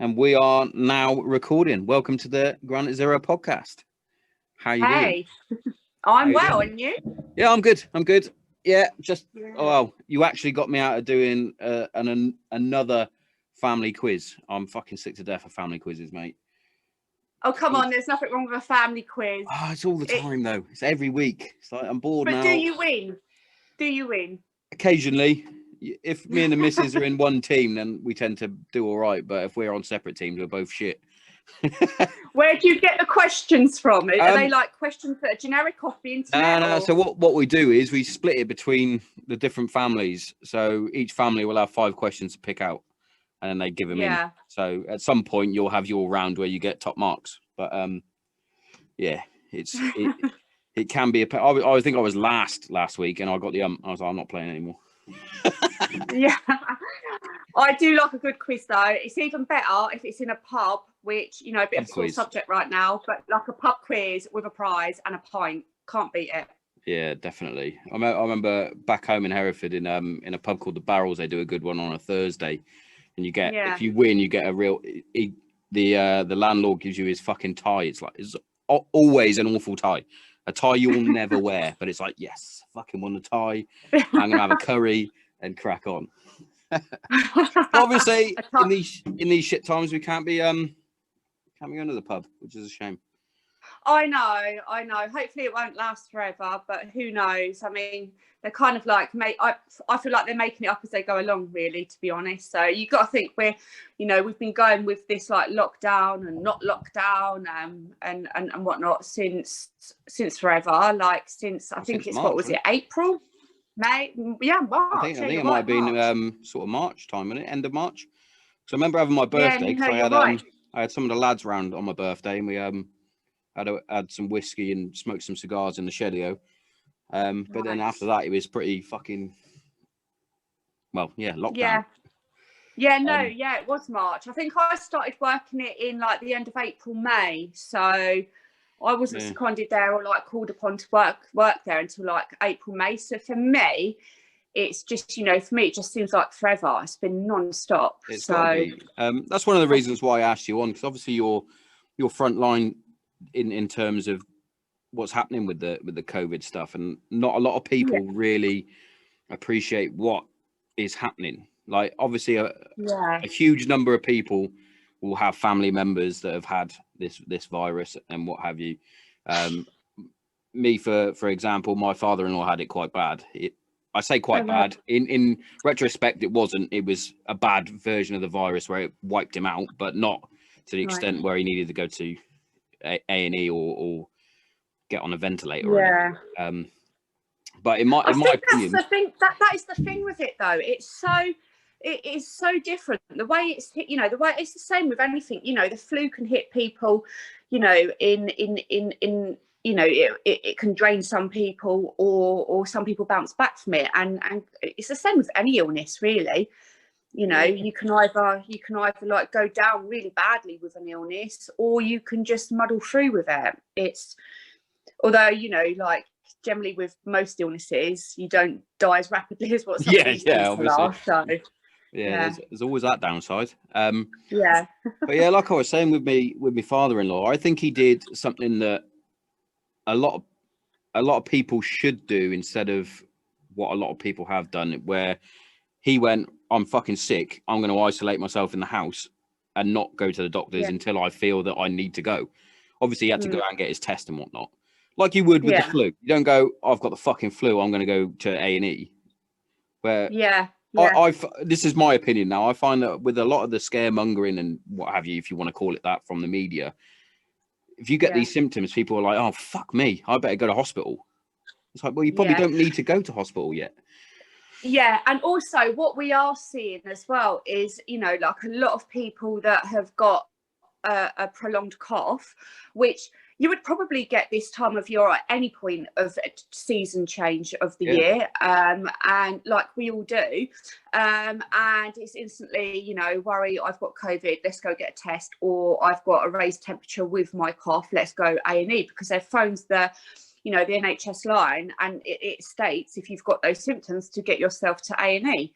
And we are now recording. Welcome to the Granite Zero podcast. How you doing? Hey, I'm well, and you? Yeah, I'm good. Yeah, well, you actually got me out of doing another family quiz. I'm fucking sick to death of family quizzes, mate. Oh, come on, there's nothing wrong with a family quiz. Oh, it's all the time, though. It's every week. It's like, I'm bored now. But do you win? Do you win? Occasionally. If me and the missus are in one team, then we tend to do all right. But if we're on separate teams, we're both shit. Where do you get the questions from? Are they like questions that are generic off the internet? No. So what we do is we split it between the different families. So each family will have 5 questions to pick out, and then they give them in. So at some point you'll have your round where you get top marks. But yeah, it can be I think I was last week, and I got the I was like, I'm not playing anymore. Yeah, I do like a good quiz though. It's even better if it's in a pub, which, you know, a bit of a sore subject right now, but like a pub quiz with a prize and a pint, can't beat it. Yeah, definitely. I remember back home in Hereford in a pub called the Barrels. They do a good one on a Thursday, and you get if you win, you get a real. The landlord gives you his fucking tie. It's always an awful tie. A tie you'll never wear, but it's like, yes, fucking won the tie. I'm gonna have a curry and crack on. Obviously, in these shit times, we can't be going to the pub, which is a shame. I know. Hopefully, it won't last forever, but who knows? I mean, they're kind of like I feel like they're making it up as they go along, really, to be honest. So you got to think we've been going with this like lockdown and not lockdown and whatnot since forever. Like since I think it's March, what was it, April, May? Yeah, March. I think it might have been sort of March time, wasn't it? End of March. So I remember having my birthday because I had some of the lads round on my birthday, and we had some whiskey and smoked some cigars in the shedio. But then after that, it was pretty fucking, lockdown. It was March. I think I started working it in like the end of April, May. So I wasn't seconded there or like called upon to work there until like April, May. So for me, it's just, for me, it just seems like forever. It's been non-stop. That's one of the reasons why I asked you on, because obviously you're front line in terms of what's happening with the COVID stuff, and not a lot of people really appreciate what is happening. Like obviously a huge number of people will have family members that have had this virus and what have you. Me, for example, my father-in-law had it quite bad. I say quite bad. In retrospect, it wasn't. It was a bad version of the virus where it wiped him out, but not to the extent where he needed to go to A&E or get on a ventilator. But in my opinion, that's the thing. That is the thing with it, though. It is so different. The way it's hit, the way it's the same with anything. The flu can hit people, it can drain some people, or some people bounce back from it, and it's the same with any illness, really. You can either like go down really badly with an illness, or you can just muddle through with it. Although like generally with most illnesses, you don't die as rapidly as what some obviously. There's always that downside. But like I was saying with my father-in-law, I think he did something that a lot of people should do instead of what a lot of people have done, where he went, I'm fucking sick, I'm going to isolate myself in the house and not go to the doctors until I feel that I need to go. Obviously, he had to go out and get his test and whatnot, like you would with the flu. You don't go, I've got the fucking flu, I'm going to go to A&E. Where this is my opinion now. I find that with a lot of the scaremongering and what have you, if you want to call it that, from the media, if you get these symptoms, people are like, oh, fuck me, I better go to hospital. It's like, well, you probably don't need to go to hospital yet. Yeah, and also what we are seeing as well is, like a lot of people that have got a prolonged cough, which you would probably get this time of year at any point of season change of the year, and like we all do, and it's instantly, worry, I've got COVID, let's go get a test, or I've got a raised temperature with my cough, let's go A&E, because their phone's the NHS line, and it states if you've got those symptoms to get yourself to A&E.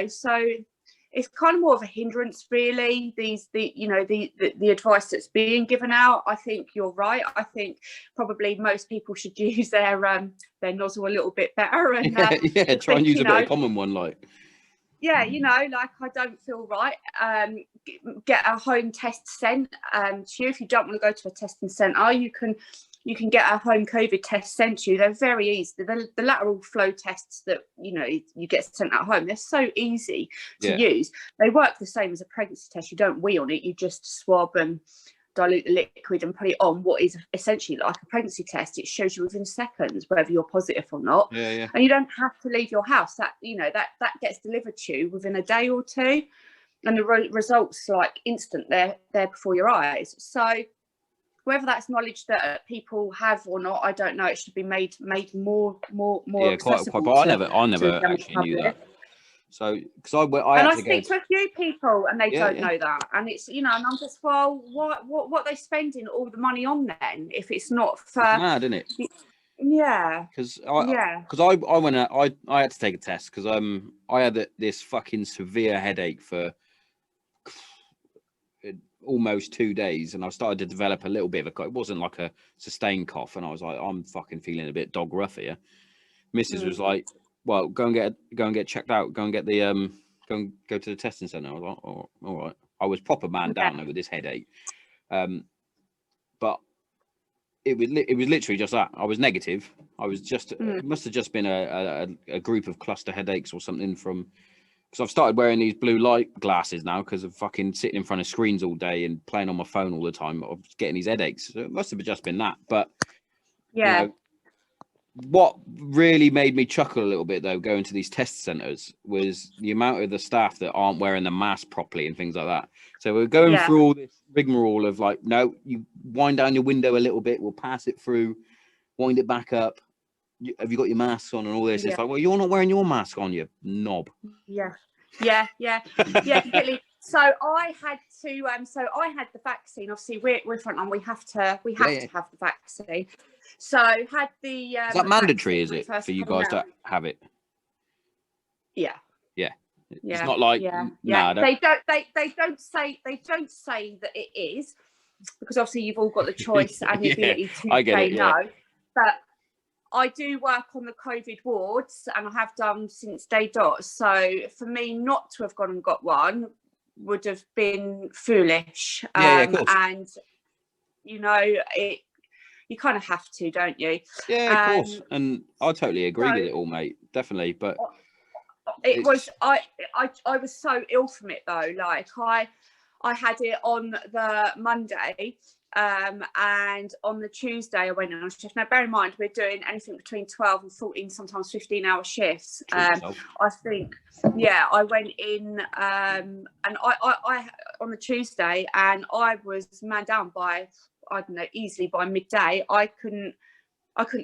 So it's kind of more of a hindrance, really. The advice that's being given out. I think you're right. I think probably most people should use their nozzle a little bit better and try and use a bit of common one, like. Yeah, like I don't feel right. Get a home test sent to you. If you don't want to go to a testing centre, you can get a home COVID test sent to you. They're very easy. The lateral flow tests that you get sent at home, they're so easy to use. They work the same as a pregnancy test. You don't wee on it. You just swab and dilute the liquid and put it on what is essentially like a pregnancy test. It shows you within seconds whether you're positive or not. And you don't have to leave your house. That that gets delivered to you within a day or two, and the results like instant. They're there before your eyes. So whether that's knowledge that people have or not, I don't know. It should be made more accessible. Quite. I never actually knew that. So, because I speak to a few people and they don't know that, and it's and I'm just, well, what are they spending all the money on then if it's not for? It's mad, isn't it? Yeah. Because I went out, I had to take a test because I had this fucking severe headache for almost 2 days, and I started to develop a little bit of a cough. It wasn't like a sustained cough, and I was like, I'm fucking feeling a bit dog rough here. Mrs. was like, well, go and get checked out. Go and get the go to the testing centre. I was like, oh, all right. I was proper man down over this headache, but it was literally just that. I was negative. I was just it must have just been a group of cluster headaches or something from. Because I've started wearing these blue light glasses now because of fucking sitting in front of screens all day and playing on my phone all the time. I'm getting these headaches. So it must have just been that. But what really made me chuckle a little bit, though, going to these test centres was the amount of the staff that aren't wearing the mask properly and things like that. So we're going through all this rigmarole of like, no, you wind down your window a little bit, we'll pass it through, wind it back up. Have you got your mask on and all this? It's like, well, you're not wearing your mask on, you knob. Yeah, completely. So I had the vaccine. Obviously, we're frontline. We have to have the vaccine. So had the. Is that mandatory? Is it for you guys to have it? Yeah. It's not like Nah, they don't say that it is, because obviously you've all got the choice and the ability to say no. But I do work on the COVID wards, and I have done since day dot. So for me not to have gone and got one would have been foolish. Of course. And you kind of have to, don't you? Yeah, of course. And I totally agree with it all, mate. Definitely. But I was so ill from it though. Like I had it on the Monday. And on the Tuesday I went on a shift. Now bear in mind we're doing anything between 12 and 14, sometimes 15-hour shifts. I think I went in and I on the Tuesday, and I was man down by, I don't know, easily by midday. I couldn't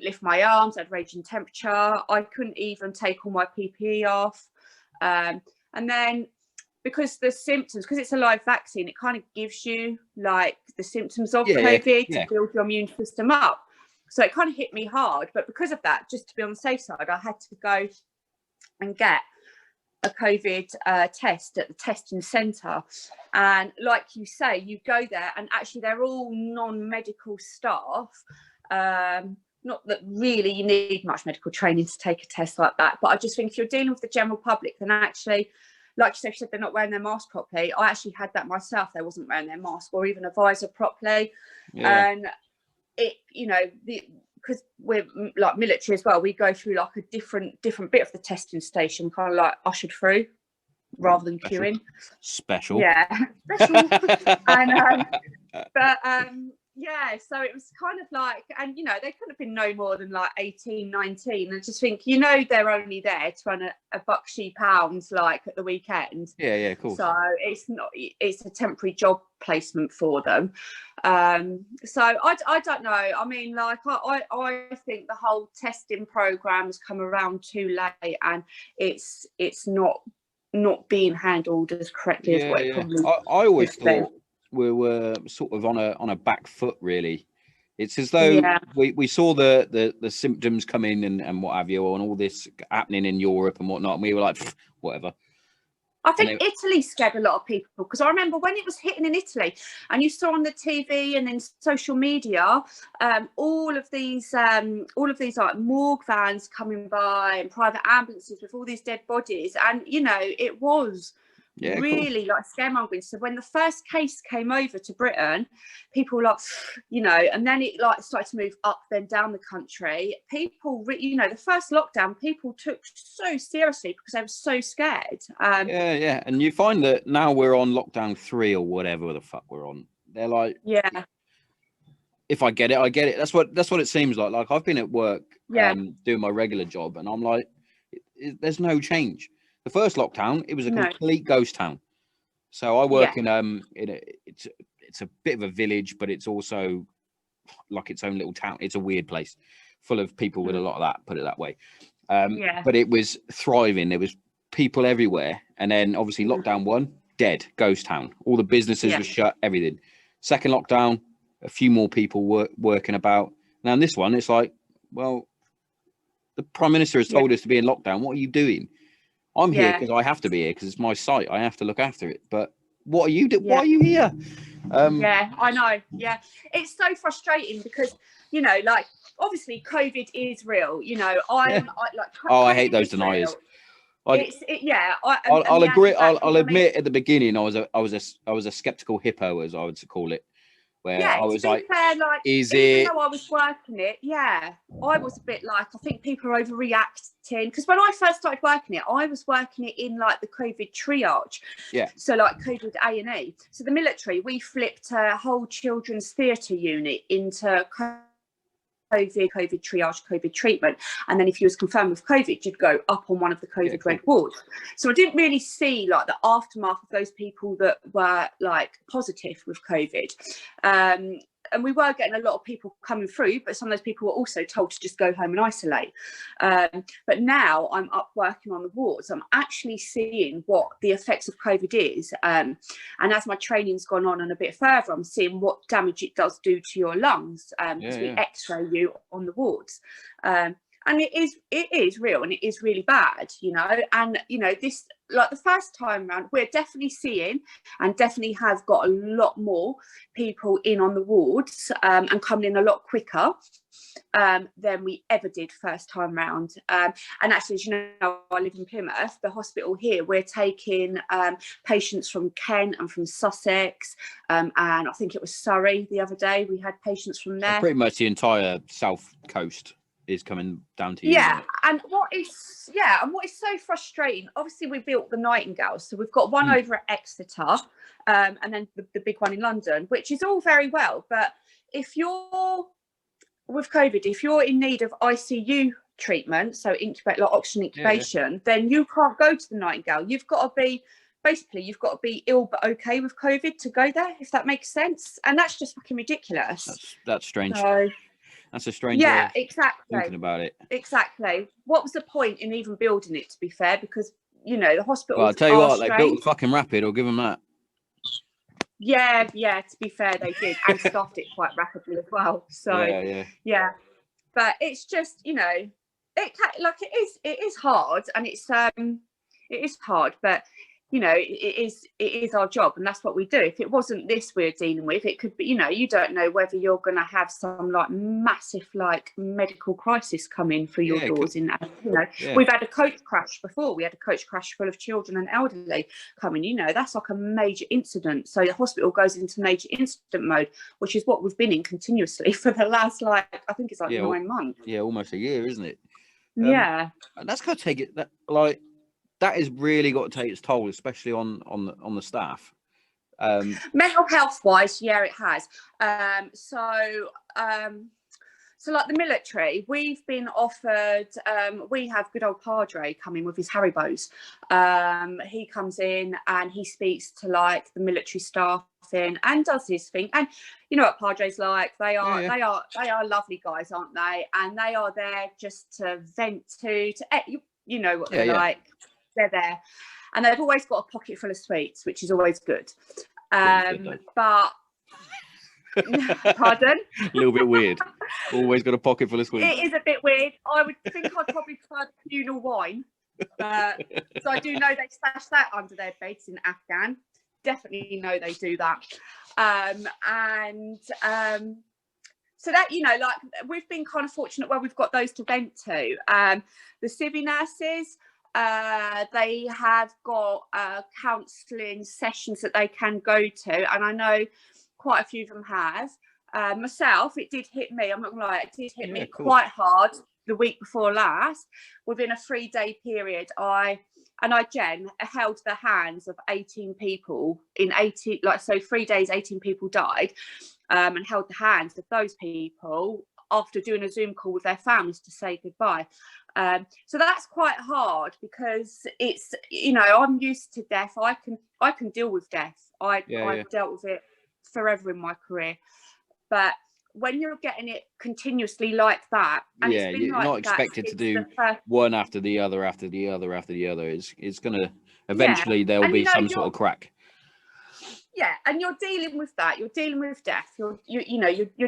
lift my arms. I had raging temperature. I couldn't even take all my PPE off. And then because it's a live vaccine, it kind of gives you like the symptoms of COVID to build your immune system up. So it kind of hit me hard. But because of that, just to be on the safe side, I had to go and get a COVID test at the testing centre. And like you say, you go there and actually they're all non-medical staff. Not that really you need much medical training to take a test like that. But I just think if you're dealing with the general public, then actually, like you said, they're not wearing their mask properly. I actually had that myself. They wasn't wearing their mask or even a visor properly. And it, because we're like military as well, we go through like a different bit of the testing station, kind of like ushered through rather than queuing. Special. And so it was kind of like, and they could have been no more than like 18, 19. I just think they're only there to earn a buckshy pounds like at the weekend. Of course. So it's a temporary job placement for them. So I don't know. I mean, like I think the whole testing program has come around too late, and it's not being handled as correctly as what it probably. I always thought we were sort of on a back foot, really. It's as though we saw the symptoms come in and what have you, and all this happening in Europe and whatnot, and we were like, whatever. I think Italy scared a lot of people, because I remember when it was hitting in Italy and you saw on the TV and then social media, all of these like morgue vans coming by and private ambulances with all these dead bodies. And, you know, it was really like scaremongering. So when the first case came over to Britain, people were like, you know, and then it like started to move up then down the country. People, you know, the first lockdown people took so seriously because they were so scared. And you find that now we're on lockdown 3 or whatever the fuck we're on. They're like, if I get it, I get it. That's what it seems like. Like, I've been at work doing my regular job, and I'm like, there's no change. The first lockdown, it was a complete ghost town. So I work in it's a bit of a village, but it's also like its own little town. It's a weird place, full of people with a lot of that, put it that way. But it was thriving. There was people everywhere. And then obviously lockdown 1, dead, ghost town. All the businesses were shut, everything. Second lockdown, a few more people were working about. Now in this one, it's like, well, the Prime Minister has told us to be in lockdown. What are you doing? I'm here because I have to be here, because it's my site. I have to look after it. But what are you doing? Why are you here? I know. Yeah, it's so frustrating because, you know, like, obviously COVID is real. You know, I hate those deniers. I'll agree. I'll admit at the beginning I was a skeptical hippo, as I would call it. Where I was like, fair, like, even though I was working it, I was a bit like, I think people are overreacting, because when I first started working it, I was working it in like the COVID triage, so like COVID A&E. So the military, we flipped a whole children's theatre unit into COVID triage, COVID treatment, and then if you was confirmed with COVID, you'd go up on one of the COVID red wards. So I didn't really see like the aftermath of those people that were like positive with COVID. And we were getting a lot of people coming through, but some of those people were also told to just go home and isolate. But now I'm up working on the wards. I'm actually seeing what the effects of COVID is. And as my training's gone on and a bit further, I'm seeing what damage it does do to your lungs, because we x-ray you on the wards. And it is real, and it is really bad, you know. And, you know, this, like the first time round, we're definitely seeing and definitely have got a lot more people in on the wards, and coming in a lot quicker than we ever did first time round. And actually, as you know, I live in Plymouth, the hospital here, we're taking patients from Kent and from Sussex, and I think it was Surrey the other day. We had patients from there. Pretty much the entire south coast is coming down to you. And what is so frustrating, obviously we built the Nightingale, so we've got one over at Exeter, and then the big one in London, which is all very well, but if you're with COVID, if you're in need of ICU treatment, so like oxygen intubation, then you can't go to the Nightingale. You've got to be ill but okay with COVID to go there, if that makes sense. And that's just fucking ridiculous. That's strange. That's a strange way of thinking about it. Exactly. What was the point in even building it, to be fair? Because, you know, the hospitals. Well, I'll tell you what, they built fucking rapid. I'll give them that. Yeah. To be fair, they did, and staffed it quite rapidly as well. So but it's just, you know, it is hard, and it is hard, but, you know, it is our job, and that's what we do. If it wasn't this we're dealing with, it could be, you know, you don't know whether you're going to have some like massive like medical crisis come in for your doors. You know, we've had a coach crash before. We had a coach crash full of children and elderly coming. You know, that's like a major incident. So the hospital goes into major incident mode, which is what we've been in continuously for the last, like, I think it's like 9 months. Yeah, almost a year, isn't it? And that's got to take it. That has really got to take its toll, especially on the staff. Mental health wise, it has. So like the military, we've been offered, we have good old Padre coming with his Haribos. He comes in and he speaks to like the military staff and does his thing. And you know what Padre's like, they are lovely guys, aren't they? And they are there just to vent to you know what they're like. They're there, and they've always got a pocket full of sweets, which is always good. But pardon? A little bit weird. Always got a pocket full of sweets. It is a bit weird. I would think I'd probably prefer the communal wine. So I do know they stash that under their beds in Afghan. Definitely know they do that. So that, you know, like we've been kind of fortunate where we've got those to vent to. The civvy nurses, they have got counselling sessions that they can go to, and I know quite a few of them have. Myself, it did hit me, I'm not gonna lie, it did hit me quite hard the week before last. Within a 3-day period, I held the hands of 18 people in 18, like, so 3 days 18 people died, and held the hands of those people after doing a Zoom call with their families to say goodbye. So that's quite hard, because it's, you know, I'm used to death. I can deal with death. I've dealt with it forever in my career, but when you're getting it continuously like that, and it's been you're like not expected to do one after the other after the other after the other. It's gonna eventually there'll be some sort of crack. Yeah, and you're dealing with that. You're dealing with death. You're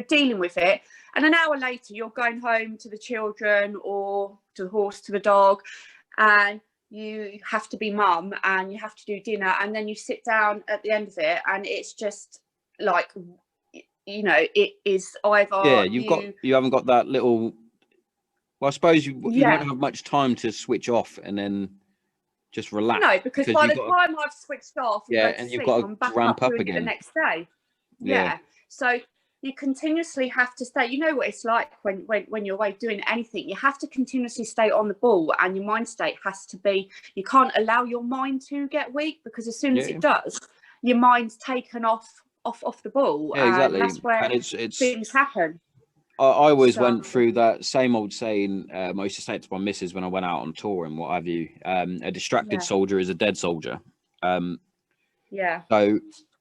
dealing with it, and an hour later, you're going home to the children or to the horse, to the dog, and you have to be mum and you have to do dinner, and then you sit down at the end of it, and it's just like, you know, it is either you haven't got that little. Well, I suppose you don't have much time to switch off and then just relax. No, because by the time I've switched off and you've got to ramp up again the next day. Yeah. So you continuously have to stay. You know what it's like when you're away doing anything. You have to continuously stay on the ball, and your mind state has to be. You can't allow your mind to get weak, because as soon as it does, your mind's taken off the ball. Yeah, exactly. And that's where things happen. I always went through that same old saying. I used to say it to my missus when I went out on tour and what have you. A distracted soldier is a dead soldier. So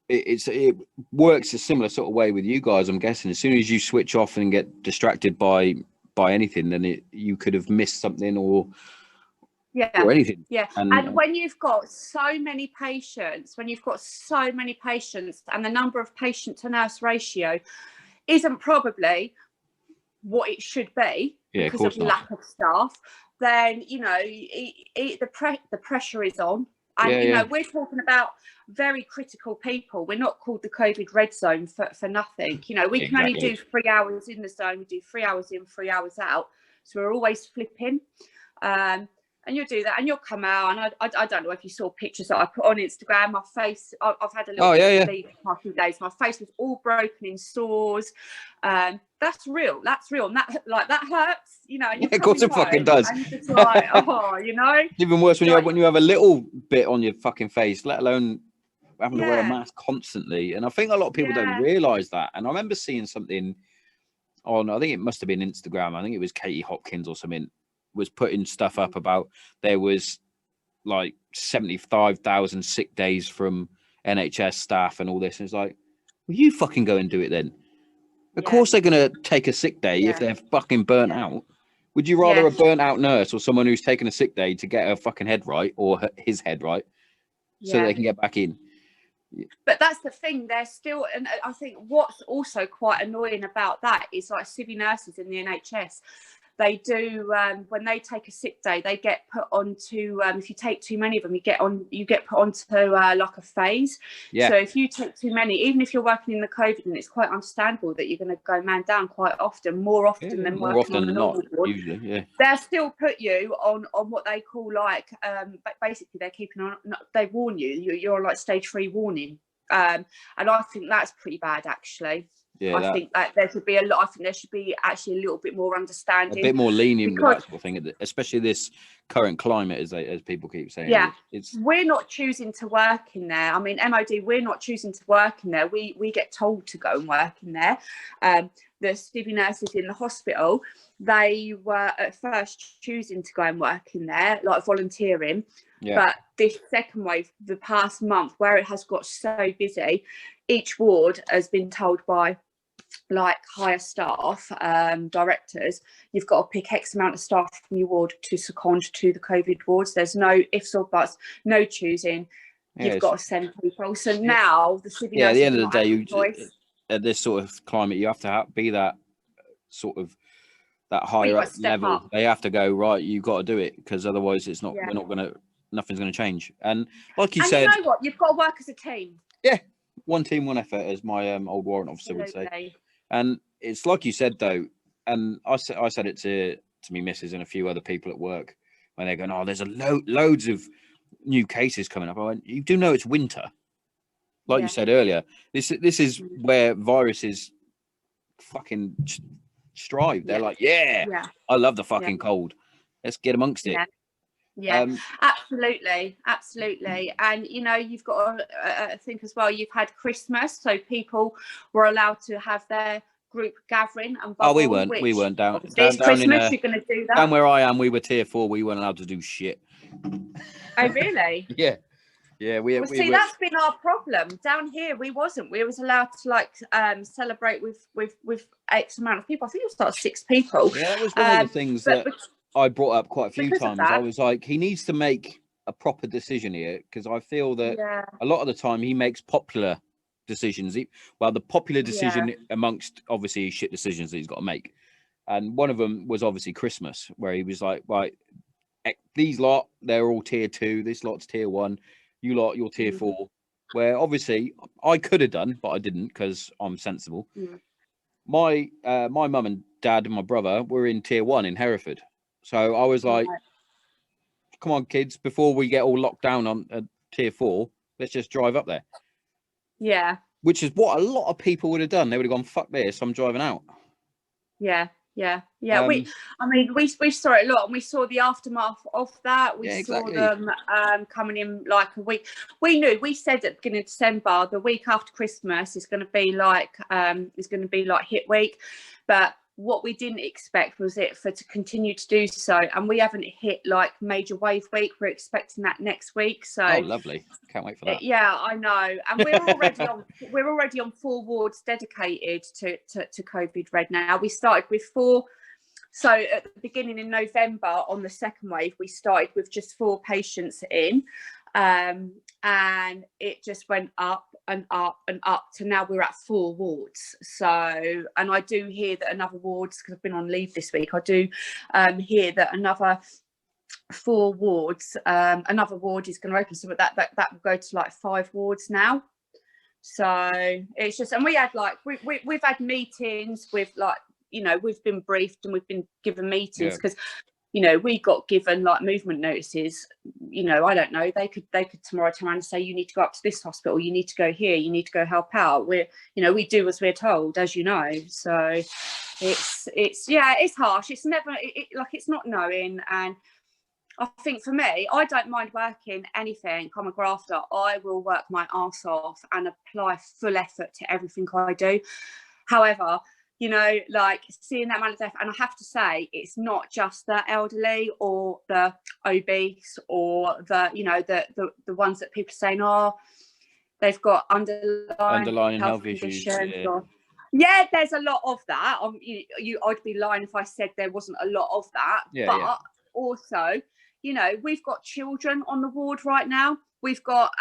it works a similar sort of way with you guys, I'm guessing. As soon as you switch off and get distracted by anything, then you could have missed something or anything. And when you've got so many patients, and the number of patient to nurse ratio isn't probably what it should be, because of lack of staff, then, you know, the pressure is on. And you know, we're talking about very critical people. We're not called the COVID red zone for nothing. You know, we can only do 3 hours in the zone. We do 3 hours in, 3 hours out. So we're always flipping. And you'll do that, and you'll come out, and I don't know if you saw pictures that I put on Instagram. My face, I've had a little bit of sleep for a few days. My face was all broken in sores. That's real, and that hurts, you know. And of course it fucking does. And it's like, oh, you know. It's even worse when you have a little bit on your fucking face, let alone having to wear a mask constantly. And I think a lot of people don't realise that. And I remember seeing something on, I think it must have been Instagram. I think it was Katie Hopkins or something, was putting stuff up about there was like 75,000 sick days from NHS staff and all this. And it's like, well, you fucking go and do it then. Of course they're going to take a sick day if they're fucking burnt out. Would you rather a burnt out nurse or someone who's taken a sick day to get her fucking head right, or his head right, so they can get back in? But that's the thing, they're still, and I think what's also quite annoying about that is, like, civvy nurses in the NHS, they do, when they take a sick day, they get put onto, if you take too many of them, you get put onto like a phase. So if you take too many, even if you're working in the COVID, and it's quite understandable that you're going to go man down quite often, more often than working on the normal ward, usually, they'll still put you on what they call, like, basically they're keeping on, they warn you're like stage 3 warning. And I think that's pretty bad, actually. I think that there should be there should be actually a little bit more understanding, a bit more lenient with that sort of thing, especially this current climate, as people keep saying. We're not choosing to work in there. I mean, MOD, we're not choosing to work in there. We get told to go and work in there. The civvy nurses in the hospital, they were at first choosing to go and work in there, like volunteering. But this second wave, the past month, where it has got so busy, each ward has been told by, like, higher staff, directors, you've got to pick X amount of staff from your ward to second to the COVID wards. There's no ifs or buts, no choosing. You've got to send people. So now the civvy nurses, at the end of the day, at this sort of climate, you have to be that sort of higher up level, they have to go, right, you've got to do it, because otherwise it's not, nothing's going to change. And like you said, you know what, you've got to work as a team. Yeah, one team, one effort, as my old warrant officer would say. And it's like you said, though, and I said it to me missus and a few other people at work when they're going, oh, there's loads of new cases coming up. I went, you do know it's winter. Like you said earlier, this is where viruses fucking strive. They're like, I love the fucking cold. Let's get amongst it. Yeah, absolutely. And you know, you've got to think as well, you've had Christmas, so people were allowed to have their group gathering and bubble, we weren't down Christmas, you're going to do that. Down where I am, we were tier 4. We weren't allowed to do shit. Oh really? Yeah, that's been our problem down here. We was allowed to like celebrate with X amount of people. I think it was like 6 people. Yeah, that was one of the things that I brought up quite a few times. I was like, he needs to make a proper decision here, because I feel that a lot of the time he makes popular decisions. The popular decision amongst obviously shit decisions that he's got to make, and one of them was obviously Christmas, where he was like, right, these lot, they're all tier 2, this lot's tier 1, you lot, you're tier 4, where obviously I could have done, but I didn't, because I'm sensible. My mum and dad and my brother were in tier 1 in Hereford, so I was like, come on kids, before we get all locked down on tier 4, let's just drive up there. Yeah, which is what a lot of people would have done. They would have gone, fuck this, I'm driving out. Yeah. We saw it a lot, and we saw the aftermath of that. We saw them coming in like a week. We said at the beginning of December, the week after Christmas is going to be like hit week, but what we didn't expect was it to continue to do so, and we haven't hit like major wave week. We're expecting that next week. So lovely, can't wait for that. Yeah, I know, and we're already on 4 wards dedicated to COVID red now. We started with 4. So at the beginning in November, on the second wave, we started with just 4 patients in, and it just went up and up and up to now we're at 4 wards. So, and I do hear that another wards, because I've been on leave this week, I do hear that another 4 wards, another ward is going to open, so that will go to like 5 wards now. So it's just, and we had like we've had meetings with, like, you know, we've been briefed and we've been given meetings, because you know, we got given like movement notices. You know, I don't know, they could tomorrow turn around and say, you need to go up to this hospital, you need to go here, you need to go help out. We do as we're told, as you know. So it's harsh. It's never like, it's not knowing. And I think for me, I don't mind working anything. I'm a grafter. I will work my arse off and apply full effort to everything I do. However, you know, like seeing that amount of death, and I have to say, it's not just the elderly or the obese or the, you know, the ones that people are saying, oh, they've got underlying health issues. There's a lot of that. I'd be lying if I said there wasn't a lot of that. Also, you know, we've got children on the ward right now. We've got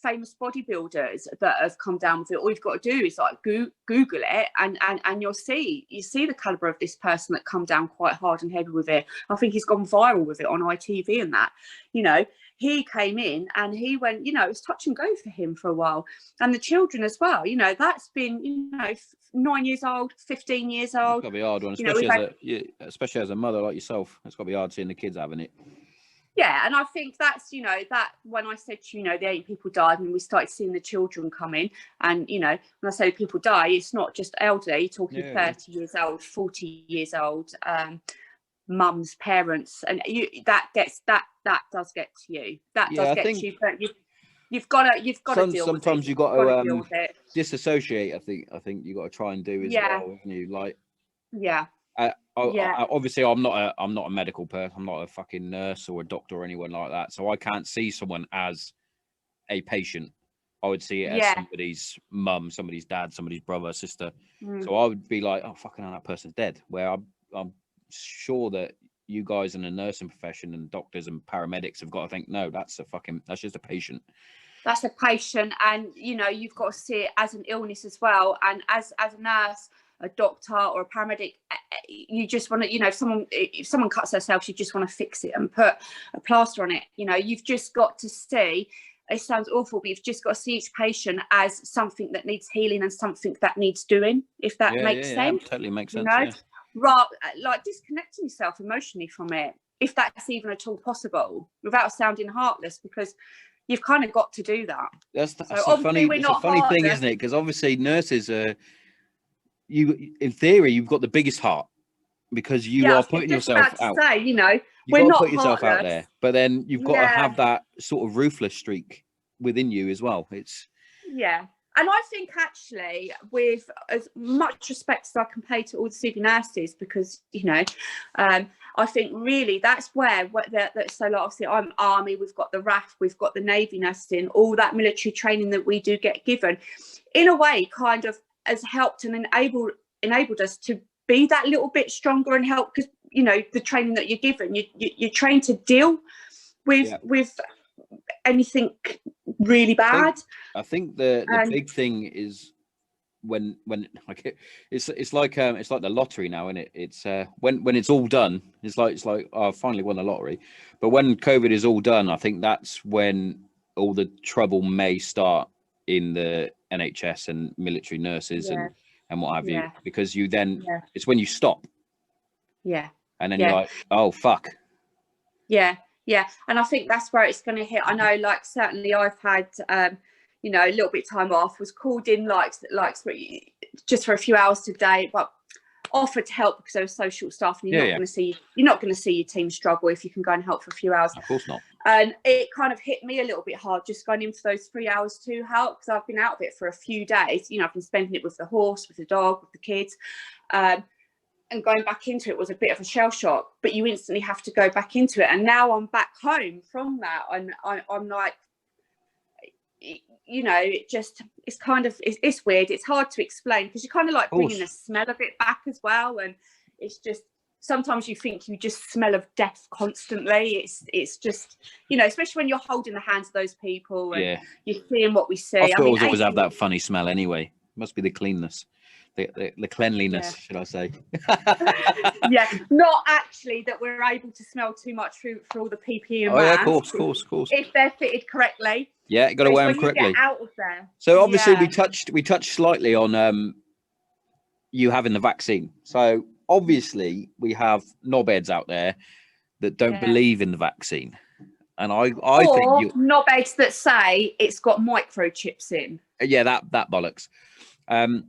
famous bodybuilders that have come down with it. All you've got to do is like Google it, and you see the caliber of this person that come down quite hard and heavy with it. I think he's gone viral with it on ITV and that. You know, he came in and he went, you know, it was touch and go for him for a while. And the children as well, you know, that's been, you know, 9 years old, 15 years old. It's got to be hard one, especially as a mother like yourself. It's got to be hard seeing the kids having it. Yeah, and I think that's, you know, that when I said, you know, the 8 people died and we started seeing the children come in, and, you know, when I say people die, it's not just elderly, you're talking 30 years old, 40 years old, mums, parents, and that does get to you. That does get to you, but you've got to deal with it. Sometimes you've got to disassociate. I think you've got to try and do as well, haven't you? Like, obviously I'm not a medical person. I'm not a fucking nurse or a doctor or anyone like that, so I can't see someone as a patient. I would see it as somebody's mum, somebody's dad, somebody's brother, sister. So I would be like, oh, fucking hell, that person's dead. Where I'm sure that you guys in the nursing profession and doctors and paramedics have got to think, no, that's just a patient. That's a patient, and you know, you've got to see it as an illness as well. And as a nurse, a doctor or a paramedic. You just want to, you know, if someone cuts themselves, you just want to fix it and put a plaster on it. You know, you've just got to see, it sounds awful, but you've just got to see each patient as something that needs healing and something that needs doing, if that makes sense. Yeah, totally makes sense. You know, rather like disconnecting yourself emotionally from it, if that's even at all possible, without sounding heartless, because you've kind of got to do that. That's a funny thing, isn't it? Because obviously nurses are, you, in theory, you've got the biggest heart because you are putting yourself out. Say, you know, you've got to put yourself out there, but then you've got to have that sort of ruthless streak within you as well. It's and I think actually, with as much respect as I can pay to all the civil nurses, because you know, I think really that's where so like obviously I'm Army, we've got the RAF, we've got the Navy nursing, all that military training that we do get given, in a way, kind of has helped and enabled us to be that little bit stronger and help, because you know the training that you're given, you're trained to deal with anything really bad. I think the big thing is when like it's like the lottery now, isn't it? It's when it's all done, it's like oh, I finally won the lottery. But when COVID is all done, I think that's when all the trouble may start in the NHS and military nurses and what have you, because you then it's when you stop, and then you're like, oh fuck, and I think that's where it's going to hit. I know, like certainly I've had you know, a little bit of time off, was called in like just for a few hours today, but offered to help because there was so short staff, and you're not going to see your team struggle if you can go and help for a few hours. Of course not. And it kind of hit me a little bit hard just going in for those 3 hours to help, because I've been out of it for a few days. You know, I've been spending it with the horse, with the dog, with the kids, and going back into it was a bit of a shell shock. But you instantly have to go back into it, and now I'm back home from that, and I'm like, you know, it's kind of it's weird. It's hard to explain, because you kind of like bringing the smell of it back as well, and it's just sometimes you think you just smell of death constantly. It's just, you know, especially when you're holding the hands of those people and you're seeing what we see. Hospitals always have that funny smell anyway. Must be the cleanness, the cleanliness, should I say? Not actually that we're able to smell too much for all the PPE and masks. Of course. If they're fitted correctly. Yeah, you got to wear them correctly. Out of there. So obviously we touched slightly on you having the vaccine. So obviously we have knobheads out there that don't believe in the vaccine, and I think knobheads that say it's got microchips in. Yeah, that bollocks. I'm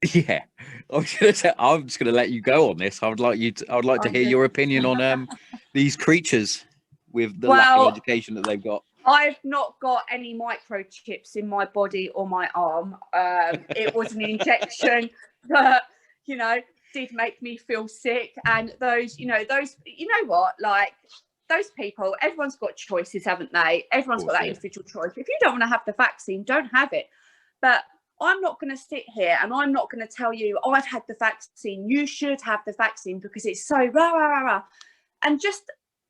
just going to let you go on this. I would like to hear your opinion on these creatures with the lack of education that they've got. I've not got any microchips in my body or my arm. It was an injection that, you know, did make me feel sick. And those people, everyone's got choices, haven't they? Everyone's got that individual choice. If you don't want to have the vaccine, don't have it. But I'm not going to sit here and I'm not going to tell you, oh, I've had the vaccine, you should have the vaccine because it's so rah. And just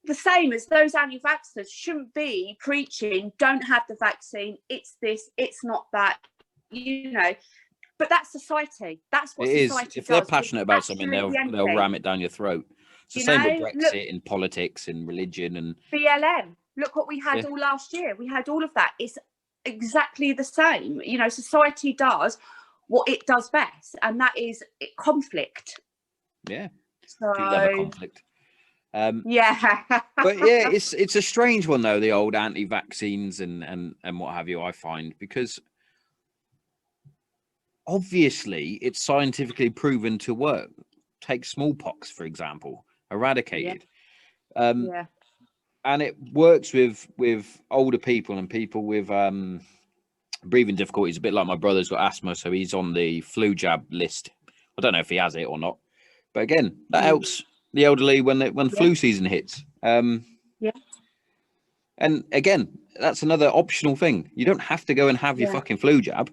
the same as those anti-vaxxers shouldn't be preaching, don't have the vaccine, it's this, it's not that, you know. But that's society. That's what society does. If they're passionate about something, they'll ram it down your throat. It's the same with Brexit, in politics, in religion, and BLM. Look what we had all last year. We had all of that. It's exactly the same. You know, society does what it does best, and that is conflict. Yeah. So conflict. But it's a strange one though, the old anti-vaccines and what have you, I find, because obviously it's scientifically proven to work. Take smallpox, for example, eradicated. And it works with older people and people with breathing difficulties, a bit like my brother's got asthma, so he's on the flu jab list. I don't know if he has it or not, but again, that helps the elderly when flu season hits. And again, that's another optional thing. You don't have to go and have your fucking flu jab.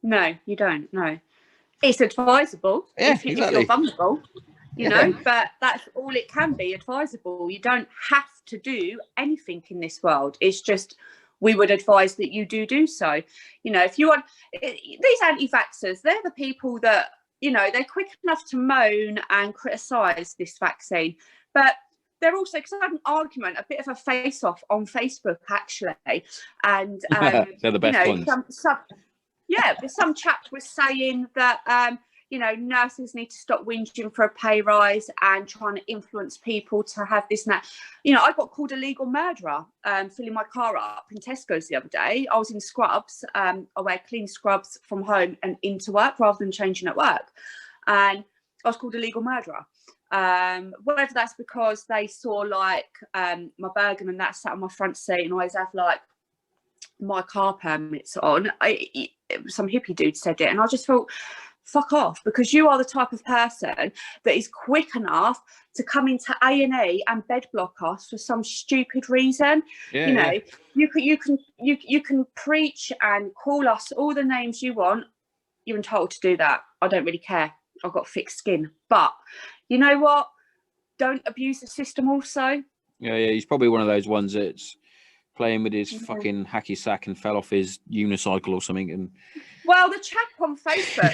No, you don't. No, it's advisable if you're vulnerable, you know, but that's all it can be, advisable. You don't have to do anything in this world. It's just we would advise that you do so. You know, if you want, these anti-vaxxers, they're the people that, you know, they're quick enough to moan and criticise this vaccine, but they're also, because I had an argument, a bit of a face-off on Facebook actually, and they're the best ones. Some chap was saying that you know, nurses need to stop whinging for a pay rise and trying to influence people to have this and that. You know, I got called a legal murderer filling my car up in Tesco's the other day. I was in scrubs. I wear clean scrubs from home and into work rather than changing at work. And I was called a legal murderer. Whether that's because they saw like my Bergen and that sat on my front seat and I always have like my car permits on. Some hippie dude said it, and I just thought, fuck off, because you are the type of person that is quick enough to come into A&E and bed block us for some stupid reason. You know, you can preach and call us all the names you want. You're entitled to do that. I don't really care. I've got thick skin. But you know what? Don't abuse the system also. Yeah, he's probably one of those ones that's playing with his fucking hacky sack and fell off his unicycle or something. And well, the chap on Facebook,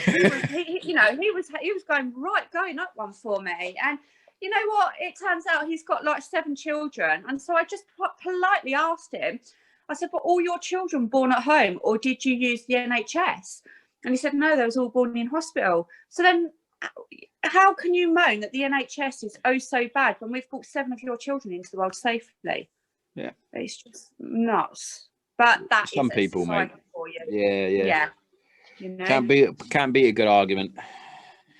he was going up one for me. And you know what? It turns out he's got like 7 children. And so I just politely asked him, I said, but all your children born at home, or did you use the NHS? And he said, no, they was all born in hospital. So then how can you moan that the NHS is oh so bad when we've brought 7 of your children into the world safely? Yeah, it's just nuts. But that some is people, mate. For you. Yeah. You know? Can't be a good argument.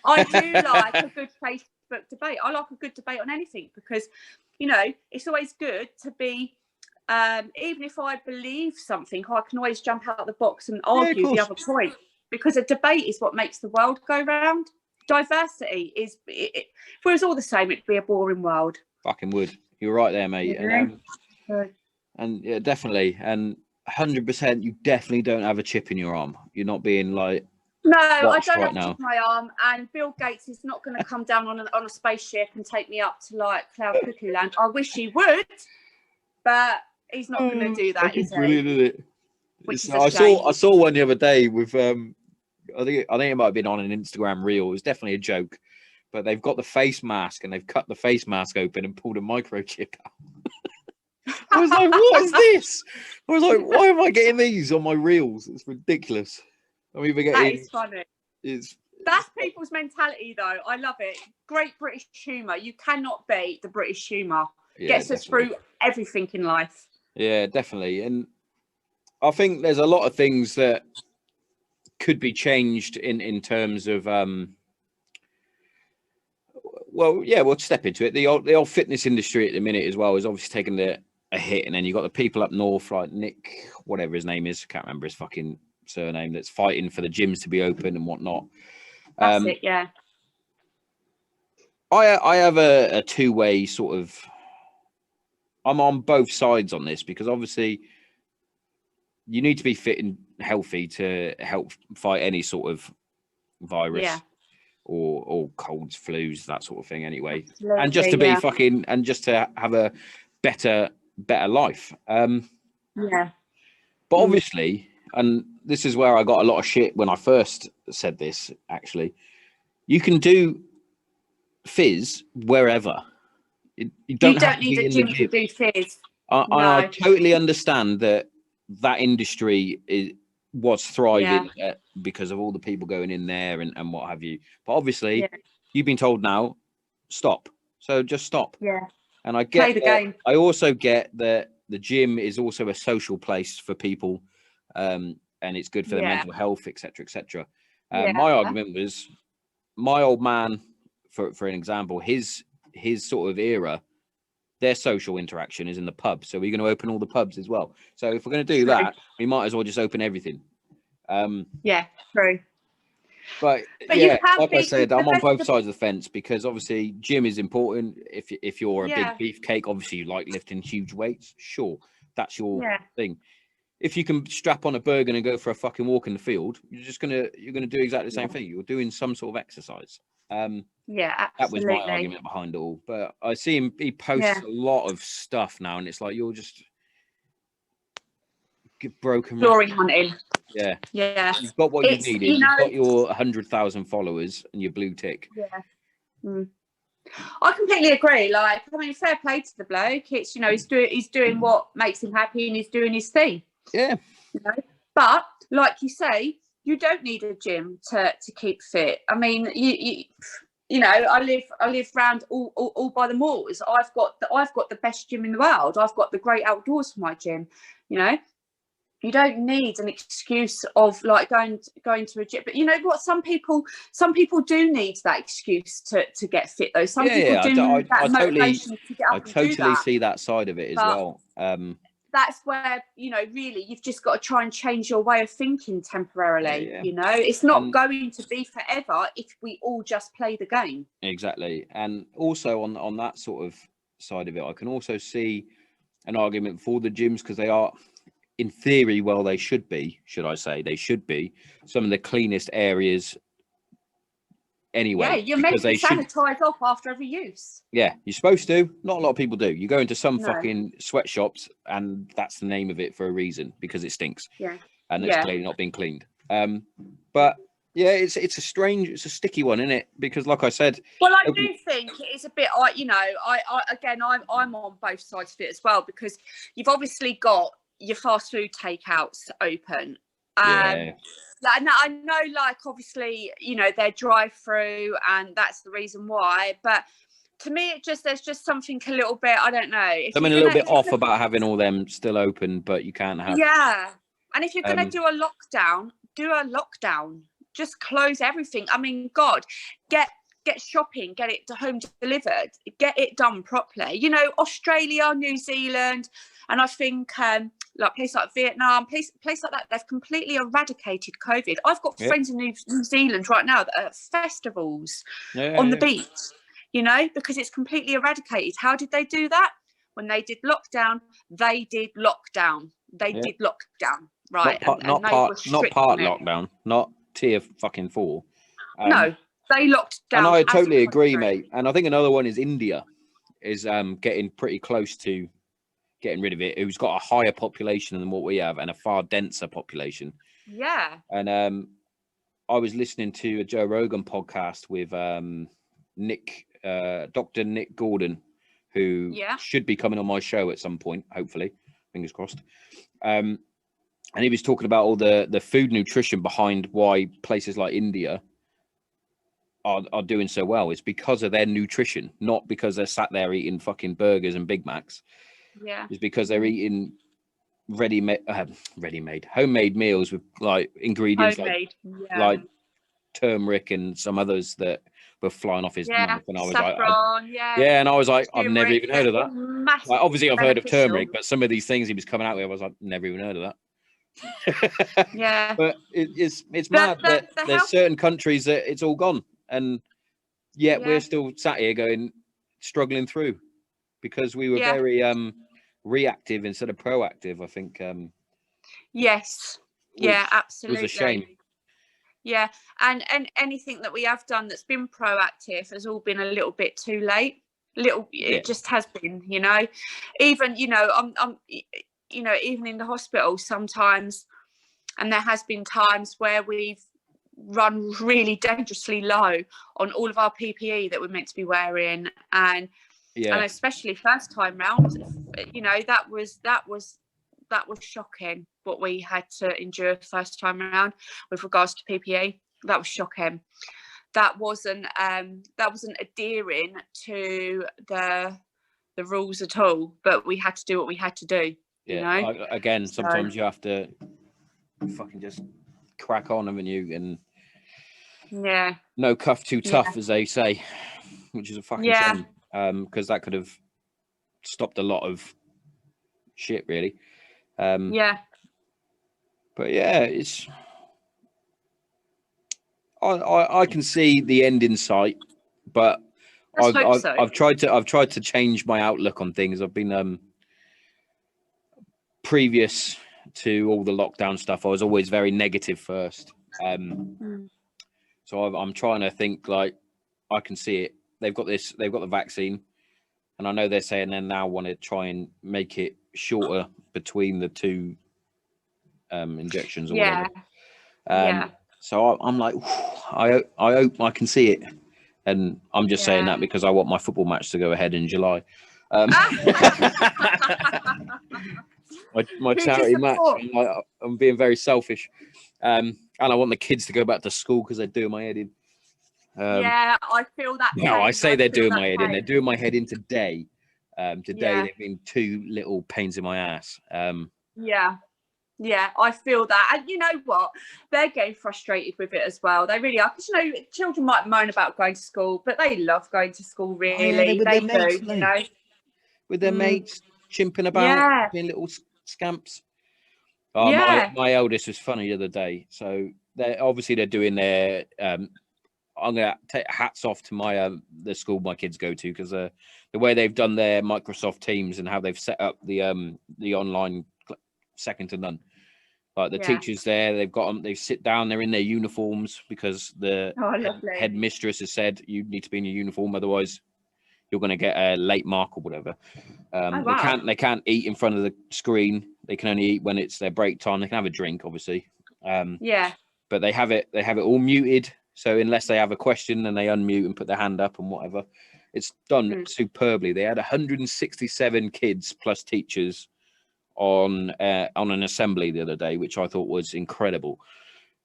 I do like a good Facebook debate. I like a good debate on anything because, you know, it's always good to be. Even if I believe something, I can always jump out of the box and argue the other point, because a debate is what makes the world go round. Diversity is. If it was all the same, it'd be a boring world. Fucking would. You're right there, mate. And yeah, definitely. And 100%, you definitely don't have a chip in your arm. You're not being like. No, I don't have a chip in my arm. And Bill Gates is not going to come down on a spaceship and take me up to like Cloud Cuckoo Land. I wish he would, but he's not going to do that. Is brilliant, isn't it? I saw one the other day with I think it might have been on an Instagram reel. It was definitely a joke, but they've got the face mask and they've cut the face mask open and pulled a microchip out. I was like, what is this? I was like, why am I getting these on my reels? It's ridiculous. I'm even getting. That is funny. That's people's mentality, though. I love it. Great British humour. You cannot beat the British humour. Gets us through everything in life. Yeah, definitely. And I think there's a lot of things that could be changed in terms of we'll step into it. The old fitness industry at the minute as well is obviously taking a hit, and then you've got the people up north like Nick, whatever his name is, can't remember his fucking surname, that's fighting for the gyms to be open and whatnot. That's it, yeah. I have a two-way sort of. I'm on both sides on this, because obviously you need to be fit and healthy to help fight any sort of virus or colds, flus, that sort of thing. Anyway, absolutely, and just to be and just to have a better life. But obviously, and this is where I got a lot of shit when I first said this. Actually, you can do fizz wherever. You don't need a gym to do fizz. I totally understand that industry was thriving because of all the people going in there and what have you. But obviously, you've been told now, stop. So just stop. Yeah. And I get play the game. I also get that the gym is also a social place for people, and it's good for their mental health, etc., etc. My argument was, my old man, for an example, his sort of era, their social interaction is in the pub. So we're going to open all the pubs as well. So if we're going to do that, we might as well just open everything. True. But yeah, like I said, I'm on both sides of the fence, because obviously gym is important. If you're a big beefcake, obviously you like lifting huge weights. Sure, that's your thing. If you can strap on a Bergen and go for a fucking walk in the field, you're gonna do exactly the same thing. You're doing some sort of exercise. Absolutely. That was my argument behind it all. But I see he posts a lot of stuff now, and it's like, you're just. broken glory hunting. Yeah. Yeah. You've got what you needed. You know, You've got your 100,000 followers and your blue tick. Yeah. Mm. I completely agree. Like, I mean, fair play to the bloke. It's, you know, he's doing what makes him happy and he's doing his thing. Yeah. You know? But like you say, you don't need a gym to keep fit. I mean, you know, I live round all by the moors. I've got the best gym in the world. I've got the great outdoors for my gym. You know, you don't need an excuse of like going to a gym. But you know what? Some people do need that excuse to get fit though. Some people do need that motivation to get up and do that. I totally see that side of it as well. That's where, you know, really you've just got to try and change your way of thinking temporarily. You know, it's not going to be forever if we all just play the game. Exactly. And also on that sort of side of it, I can also see an argument for the gyms, because they are, in theory, well, they should be, they should be some of the cleanest areas anyway. Yeah, you're meant to sanitize off after every use. Yeah, you're supposed to. Not a lot of people do. You go into some fucking sweatshops and that's the name of it for a reason, because it stinks. Yeah. And it's clearly not being cleaned. But yeah, it's a sticky one, isn't it? Because like I said, well, I do think it is a bit, you know, I'm on both sides of it as well, because you've obviously got your fast food takeouts open. And I know, like, obviously, you know, they're drive-through and that's the reason why, but to me there's just something a little bit, I don't know, something a little bit off about having all them still open, but you can't have. Yeah. And if you're going to do a lockdown, just close everything. I mean, God, get shopping, get it to home delivered, get it done properly. You know, Australia, New Zealand, and I think like places like Vietnam, place like that, they've completely eradicated COVID. I've got friends in New Zealand right now that are at festivals on the beach, you know, because it's completely eradicated. How did they do that? When they did lockdown, they did lockdown. Right. Not part lockdown, not tier fucking 4. No, they locked down. And I totally agree, mate. And I think another one is India is getting pretty close to getting rid of it, who's got a higher population than what we have and a far denser population. Yeah. And I was listening to a Joe Rogan podcast with Dr. Nick Gordon, who should be coming on my show at some point, hopefully, fingers crossed. And he was talking about all the food nutrition behind why places like India are doing so well. It's because of their nutrition, not because they're sat there eating fucking burgers and Big Macs. Yeah. It's because they're eating homemade meals with like ingredients like turmeric and some others that were flying off his mouth. And I was saffron, and I was like, I've never even heard of that. Like, obviously I've heard of turmeric, but some of these things he was coming out with, I was like, never even heard of that. But it's mad that there's certain countries that it's all gone, and yet we're still sat here struggling through, because we were very reactive instead of proactive, I think. Yes. Yeah, absolutely. It was a shame. Yeah, and anything that we have done that's been proactive has all been a little bit too late. It just has been, you know. Even, you know, I'm you know, even in the hospital sometimes, and there has been times where we've run really dangerously low on all of our PPE that we're meant to be wearing, and especially first time round, you know, that was shocking what we had to endure first time around with regards to PPE. That was shocking. That wasn't adhering to the rules at all, but we had to do what we had to do. You know? Again, sometimes you have to fucking just crack on, haven't you? And no cuff too tough, as they say, which is a fucking shame, because that could have stopped a lot of shit, really. But yeah, it's I can see the end in sight, but I've tried to change my outlook on things. I've been previous to all the lockdown stuff, I was always very negative first. So I'm trying to think, like, I can see it. They've got the vaccine, and I know they're saying they now want to try and make it shorter between the two injections or Yeah. whatever. So I'm like, I hope I can see it. And I'm just saying that because I want my football match to go ahead in July. My charity match. I'm being very selfish. And I want the kids to go back to school because they're doing my head in. I feel that. No, I say they're doing my head in. They're doing my head in today. Today they've been two little pains in my ass. Yeah, I feel that. And you know what? They're getting frustrated with it as well. They really are. Because, you know, children might moan about going to school, but they love going to school, really. They do, mates, you know. With their mates, chimping about, being little scamps. Oh, my eldest was funny the other day. So they're doing their... I'm going to take hats off to my the school my kids go to, because the way they've done their Microsoft Teams and how they've set up the online... second to none. Like the teachers there, they've got them, they sit down, they're in their uniforms because the headmistress has said you need to be in your uniform, otherwise you're going to get a late mark or whatever. They can't eat in front of the screen. They can only eat when it's their break time. They can have a drink, obviously. But they have it all muted, so unless they have a question, then they unmute and put their hand up and whatever. It's done superbly. They had 167 kids plus teachers on an assembly the other day, which I thought was incredible.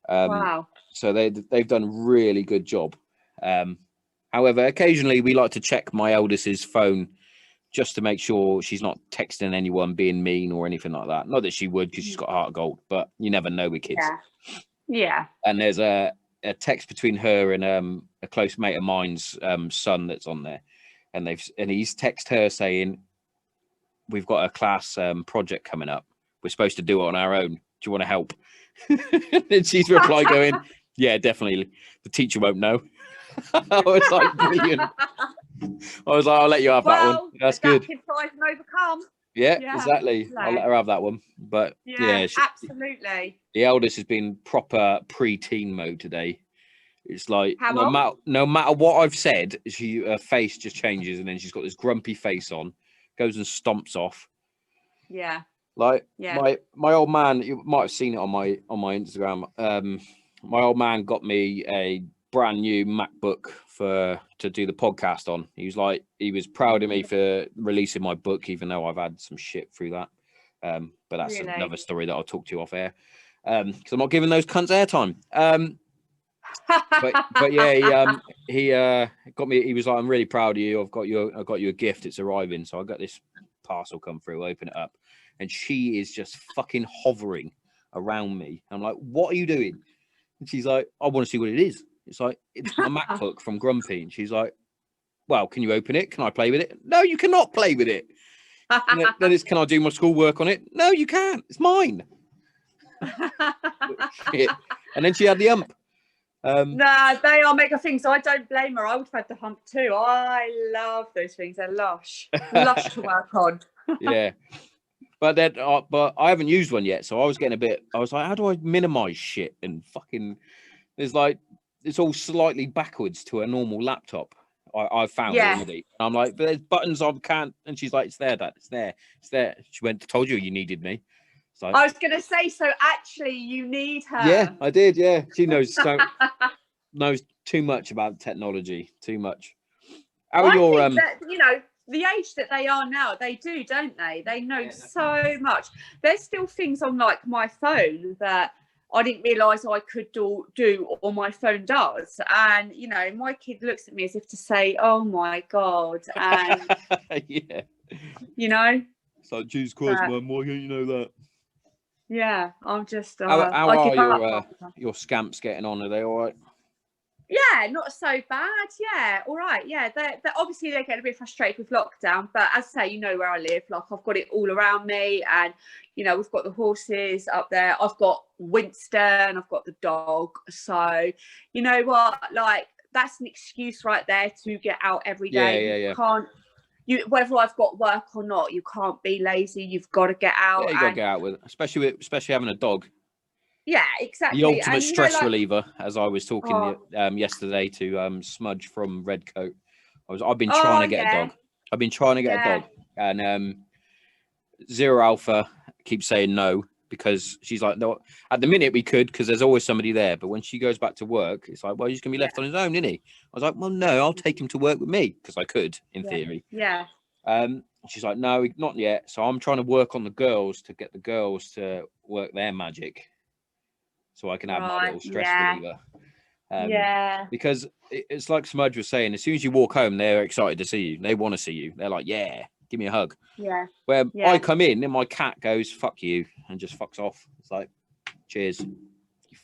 So they've done a really good job. However, occasionally we like to check my eldest's phone just to make sure she's not texting anyone being mean or anything like that. Not that she would, because she's got a heart of gold, but you never know with kids. And there's a text between her and a close mate of mine's son that's on there, and he's texted her saying, we've got a class project coming up. We're supposed to do it on our own. Do you want to help? And she's replied going, yeah, definitely. The teacher won't know. I was like, brilliant. I was like, I'll let you have that one. That's good. Tries and overcome. Yeah, exactly. I'll let her have that one. But absolutely. The eldest has been proper pre-teen mode today. It's like no matter what I've said, her face just changes, and then she's got this grumpy face on. Goes and stomps off. My old man, you might have seen it on my Instagram. My old man got me a brand new MacBook to do the podcast on. He was proud of me for releasing my book, even though I've had some shit through that. But that's another story that I'll talk to you off air. Because I'm not giving those cunts airtime. But yeah, he got me. He was like, "I'm really proud of you. I've got you a gift. It's arriving." So I got this parcel come through. I open it up, and she is just fucking hovering around me. I'm like, "What are you doing?" And she's like, "I want to see what it is." It's like, it's my MacBook from Grumpy, and she's like, "Well, can you open it? Can I play with it?" No, you cannot play with it. Then it's, "Can I do my schoolwork on it?" No, you can't. It's mine. And then she had the ump. No, they are mega things. So I don't blame her. I would have had the hump too. I love those things. They're lush to work on. Yeah, but I haven't used one yet, so I was getting I was like, how do I minimize shit? And fucking, it's all slightly backwards to a normal laptop. I found already. And I'm like, but there's buttons I can't. And she's like, "It's there, Dad. It's there. It's there." She told you needed me. Like, I was going to say, so actually you need her. Yeah, I did. Yeah, she knows knows too much about technology. Too much. How are your the age that they are now, they do, don't they? They know so much. There's still things on like my phone that I didn't realise I could do, or my phone does. And my kid looks at me as if to say, "Oh my God!" And it's like, "Jesus Christ, Mum, why can't you know that?" Yeah, I'm just. How are your scamps getting on? Are they all right? Yeah, not so bad. Yeah, all right. Yeah, they're obviously they're getting a bit frustrated with lockdown, but as I say, where I live, like I've got it all around me, and we've got the horses up there. I've got Winston. I've got the dog. So you know what? Like that's an excuse right there to get out every day. You can't. Whether I've got work or not, you can't be lazy. You've got to get out. Yeah, you got to get out with it, especially having a dog. Yeah, exactly. The ultimate stress reliever, as I was talking yesterday to Smudge from Redcoat. I've been trying to get a dog. I've been trying to get a dog, and Zero Alpha keeps saying no. because she's like, no, at the minute we could because there's always somebody there. But when she goes back to work, it's like, well, he's going to be left on his own, isn't he? I was like, well, no, I'll take him to work with me because I could, in theory. Yeah. She's like, no, not yet. So I'm trying to work on the girls to get the girls to work their magic so I can have my little stress reliever. Because it's like Smudge was saying, as soon as you walk home, they're excited to see you. They want to see you. They're like, yeah, give me a hug. Yeah. Where I come in and my cat goes, fuck you, and just fucks off. It's like, cheers, you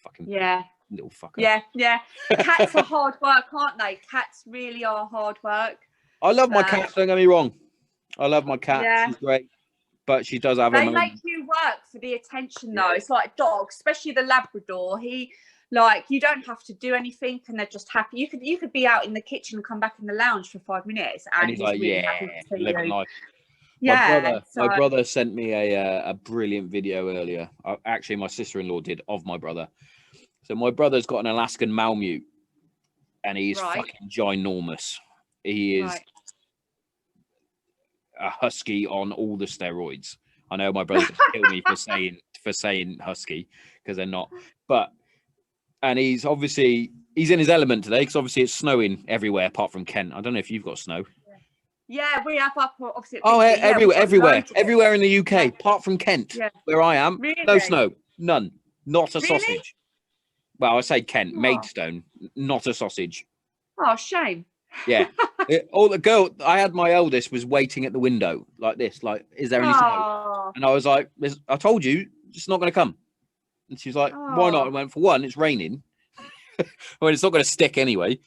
fucking little fucker. Yeah. Cats are hard work, aren't they? Cats really are hard work. I love my cat, don't get me wrong. I love my cat. Yeah. She's great. But she does have They make you work for the attention, though. It's like dogs, especially the Labrador. You don't have to do anything, and they're just happy. You could be out in the kitchen and come back in the lounge for 5 minutes, and he's like, really happy to see living you. life. Yeah, my brother sent me a brilliant video earlier. Actually, my sister-in-law did, of my brother. So my brother's got an Alaskan Malamute, and he's fucking ginormous. He is a husky on all the steroids. I know my brother's gonna kill me for saying husky because they're not. And he's in his element today because obviously it's snowing everywhere apart from Kent. I don't know if you've got snow. Yeah, we have up obviously. Everywhere in the UK apart from Kent, where I am. Really? No snow, none, not a sausage. Well, I say Kent, Maidstone, not a sausage. Oh, shame. Yeah. I had my eldest was waiting at the window like this, like, is there any snow? And I was like, I told you, it's not going to come. And she's like, why not? I went, for one, it's raining. Well, it's not going to stick anyway.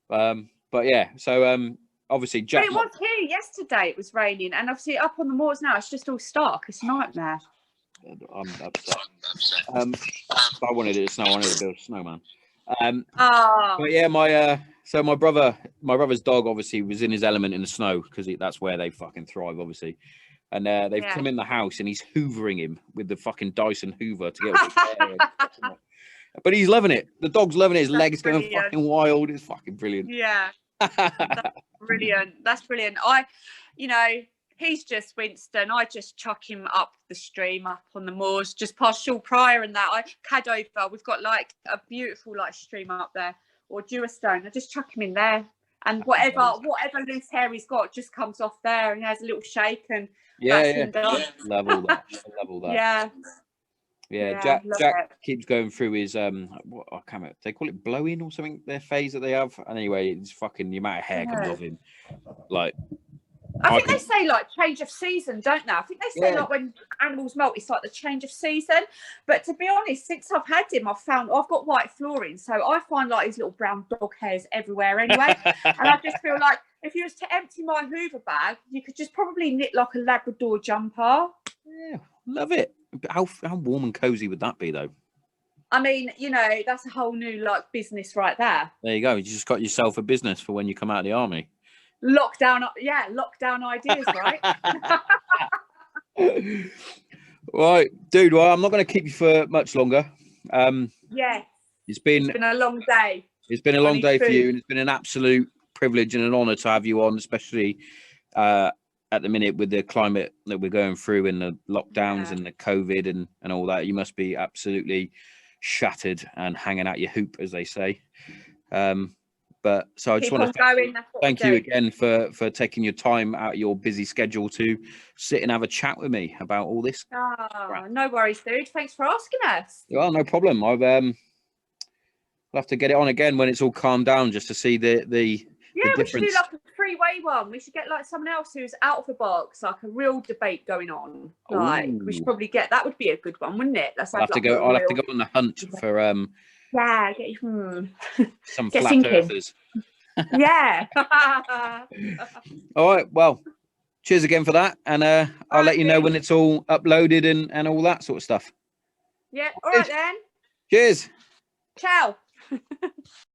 But yeah, so obviously Jack. But it was here yesterday, it was raining, and obviously up on the moors now, it's just all stark. It's a nightmare. I'm upset. I wanted it to snow. I wanted to build a snowman. But yeah, my brother's dog obviously was in his element in the snow because that's where they fucking thrive, obviously. And they've come in the house and he's hoovering him with the fucking Dyson Hoover to get all his hair. But he's loving it. The dog's loving it. His legs going fucking wild. It's fucking brilliant. Yeah. That's brilliant. That's brilliant. He's just Winston. I just chuck him up the stream, up on the moors, just past Shaw Prior and that. Cadover, we've got like a beautiful like stream up there, or Dewstone. I just chuck him in there, and whatever loose hair he's got just comes off there, and he has a little shake and level that. Yeah, Jack keeps going through his I can't remember, they call it blowing or something, their phase that they have. And anyway, it's fucking the amount of hair comes off him. Like, I think they say like change of season, don't they? I think they say like when animals molt, it's like the change of season. But to be honest, since I've had him, I've got white flooring, so I find like his little brown dog hairs everywhere anyway. And I just feel like if you was to empty my Hoover bag, you could just probably knit like a Labrador jumper. Yeah, love it. How warm and cozy would that be, though? I mean, that's a whole new like business right there. There you go. You just got yourself a business for when you come out of the army. Lockdown ideas, right? Right, dude. Well, I'm not going to keep you for much longer. It's been a long day. It's been a long day for you, and it's been an absolute privilege and an honour to have you on, especially at the minute with the climate that we're going through and the lockdowns and the COVID and all that. You must be absolutely shattered and hanging out your hoop, as they say. But so I just want to thank you again for taking your time out of your busy schedule to sit and have a chat with me about all this. No worries, dude. Thanks for asking us. Well, no problem. I'll have to get it on again when it's all calmed down, just to see the difference. We should do like a three-way one. We should get like someone else who's out of the box, like a real debate going on. Like we should probably get that. Would be a good one, wouldn't it? I'll have to go on the hunt for some flat earthers. Yeah. All right. Well, cheers again for that, and I'll let you know when it's all uploaded and all that sort of stuff. Yeah. All right then. Cheers. Ciao.